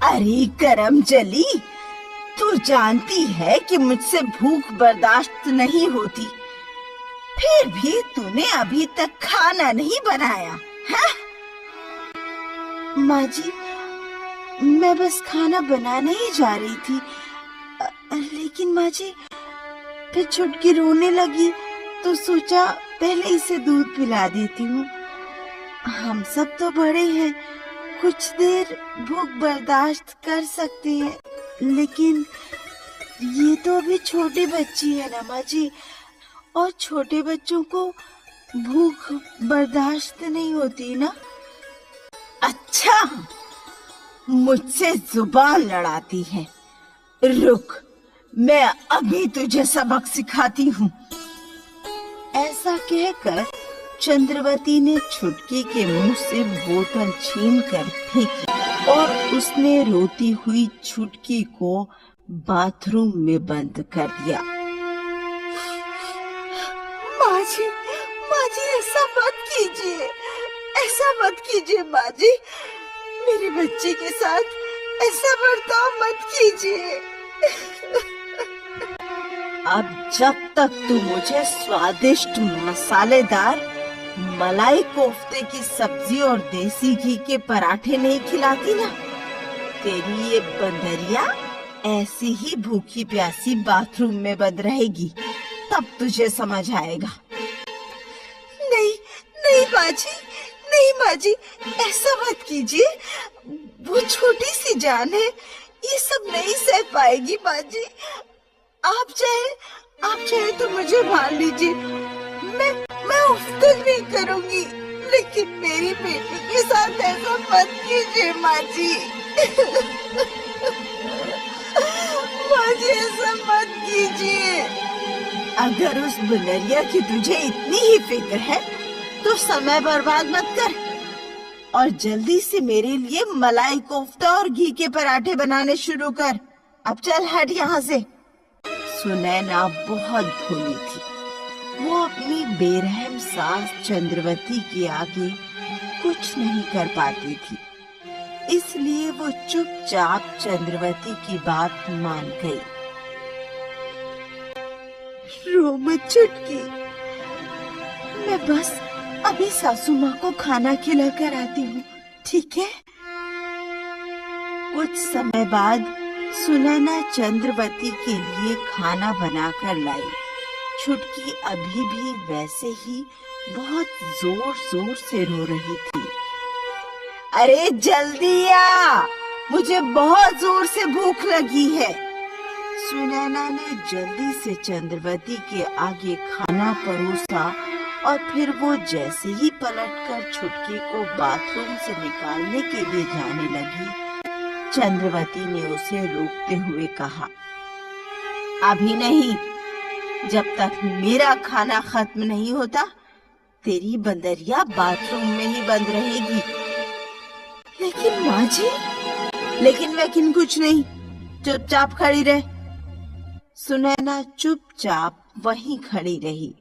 अरे करमजली, तू जानती है कि मुझसे भूख बर्दाश्त नहीं होती, फिर भी तूने अभी तक खाना नहीं बनाया है? माँ जी, मैं बस खाना बनाने ही जा रही थी, लेकिन माँ जी फिर छुटकी रोने लगी तो सोचा पहले इसे दूध पिला देती हूँ। हम सब तो बड़े हैं, कुछ देर भूख बर्दाश्त कर सकते हैं, लेकिन ये तो अभी छोटी बच्ची है ना माँ जी, और छोटे बच्चों को भूख बर्दाश्त नहीं होती ना। अच्छा, मुझसे जुबान लड़ाती है। रुक, मैं अभी तुझे सबक सिखाती हूँ। ऐसा कहकर चंद्रवती ने छुटकी के मुंह से बोतल छीनकर फेंकी और उसने रोती हुई छुटकी को बाथरूम में बंद कर दिया। माँ जी, ऐसा मत कीजिए, ऐसा मत कीजिए माँ जी, मेरे बच्चे के साथ ऐसा बर्ताव मत कीजिए। अब जब तक तू मुझे स्वादिष्ट मसालेदार मलाई कोफ्ते की सब्जी और देसी घी के पराठे नहीं खिलाती ना, तेरी ये बंदरिया ऐसी ही भूखी प्यासी बाथरूम में बंद रहेगी, तब तुझे समझ आएगा। नहीं माँ जी, ऐसा मत कीजिए, वो छोटी सी जान है, ये सब नहीं सह पाएगी माँ जी। आप चाहे तो मुझे मार लीजिए, मैं उफ्तन नहीं करूंगी, लेकिन मेरी बेटी के साथ ऐसा मत कीजिए माँ जी। माँ जी, ऐसा मत कीजिए। अगर उस बंदरिया की तुझे इतनी ही फिक्र है तो समय बर्बाद मत कर और जल्दी से मेरे लिए मलाई कोफ्ता और घी के पराठे बनाने शुरू कर। अब चल हट यहाँ से। सुनैना बहुत भोली थी, वो अपनी बेरहम सास चंद्रवती के आगे कुछ नहीं कर पाती थी, इसलिए वो चुपचाप चंद्रवती की बात मान गई। रो मत छुटकी, मैं बस अभी सासू माँ को खाना खिला कर आती हूँ, ठीक है? कुछ समय बाद सुनैना चंद्रवती के लिए खाना बनाकर लाई। छुटकी अभी भी वैसे ही बहुत जोर जोर से रो रही थी। अरे जल्दी आ, मुझे बहुत जोर से भूख लगी है। सुनैना ने जल्दी से चंद्रवती के आगे खाना परोसा और फिर वो जैसे ही पलटकर छुटकी को बाथरूम से निकालने के लिए जाने लगी, चंद्रवती ने उसे रोकते हुए कहा, अभी नहीं, जब तक मेरा खाना खत्म नहीं होता तेरी बंदरिया बाथरूम में ही बंद रहेगी। लेकिन माँ जी, लेकिन कुछ नहीं, चुपचाप खड़ी रह। सुनैना चुपचाप वहीं खड़ी रही।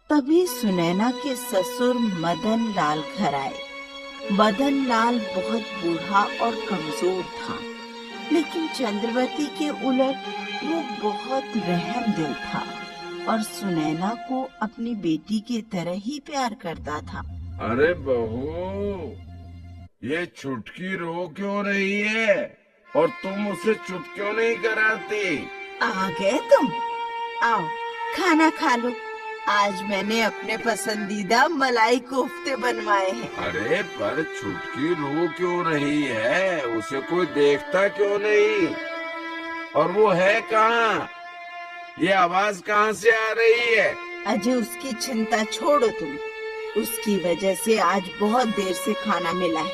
तभी सुनैना के ससुर मदन लाल घर आए। मदन लाल बहुत बूढ़ा और कमजोर था, लेकिन चंद्रवती के उलट वो बहुत रहम दिल था और सुनैना को अपनी बेटी की तरह ही प्यार करता था। अरे बहू, ये छुटकी रो क्यों रही है और तुम उसे चुप क्यों नहीं कराती? आ गए तुम, आओ खाना खा लो। आज मैंने अपने पसंदीदा मलाई कोफ्ते बनवाए हैं। अरे पर छुटकी रो क्यों रही है? उसे कोई देखता क्यों नहीं? और वो है कहाँ? ये आवाज कहाँ से आ रही है? अजय, उसकी चिंता छोड़ो तुम। उसकी वजह से आज बहुत देर से खाना मिला है,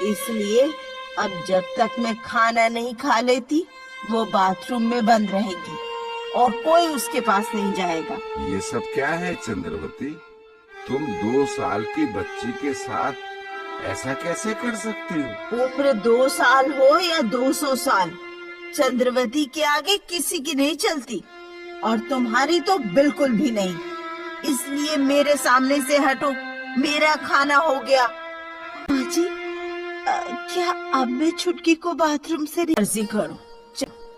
इसलिए अब जब तक मैं खाना नहीं खा लेती वो बाथरूम में बंद रहेगी और कोई उसके पास नहीं जाएगा। ये सब क्या है चंद्रवती? तुम 2 साल की बच्ची के साथ ऐसा कैसे कर सकती हो? उम्र 2 साल हो या 200 साल, चंद्रवती के आगे किसी की नहीं चलती और तुम्हारी तो बिल्कुल भी नहीं। इसलिए मेरे सामने से हटो, मेरा खाना हो गया। माँ जी, क्या अब मैं छुटकी को बाथरूम से अर्जी करूं?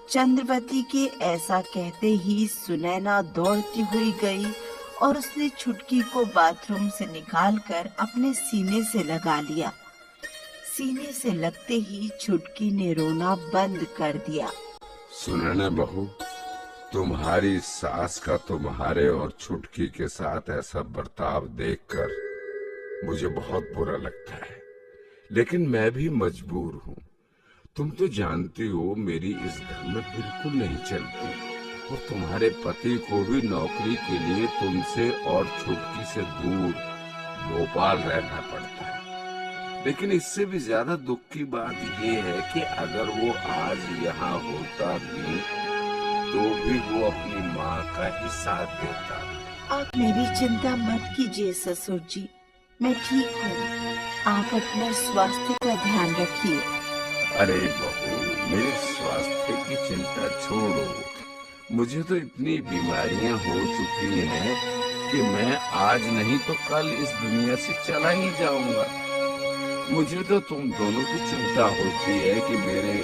चंद्रवती के ऐसा कहते ही सुनैना दौड़ती हुई गई और उसने छुटकी को बाथरूम से निकालकर अपने सीने से लगा लिया। सीने से लगते ही छुटकी ने रोना बंद कर दिया। सुनैना बहू, तुम्हारी सास का तुम्हारे और छुटकी के साथ ऐसा बर्ताव देखकर मुझे बहुत बुरा लगता है, लेकिन मैं भी मजबूर हूँ। तुम तो जानती हो मेरी इस घर में बिल्कुल नहीं चलती और तुम्हारे पति को भी नौकरी के लिए तुमसे और छुटकी से दूर भोपाल रहना पड़ता है। लेकिन इससे भी ज्यादा दुख की बात ये है कि अगर वो आज यहाँ होता भी तो भी वो अपनी माँ का ही साथ देता। आप मेरी चिंता मत कीजिए ससुर जी, मैं ठीक हूँ। आप अपने स्वास्थ्य का ध्यान रखिए। अरे बहू, मेरे स्वास्थ्य की चिंता छोड़ो। मुझे तो इतनी बीमारियां हो चुकी हैं कि मैं आज नहीं तो कल इस दुनिया से चला ही जाऊंगा। मुझे तो तुम दोनों की चिंता होती है कि मेरे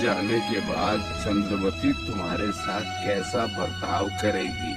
जाने के बाद चंद्रवती तुम्हारे साथ कैसा बर्ताव करेगी।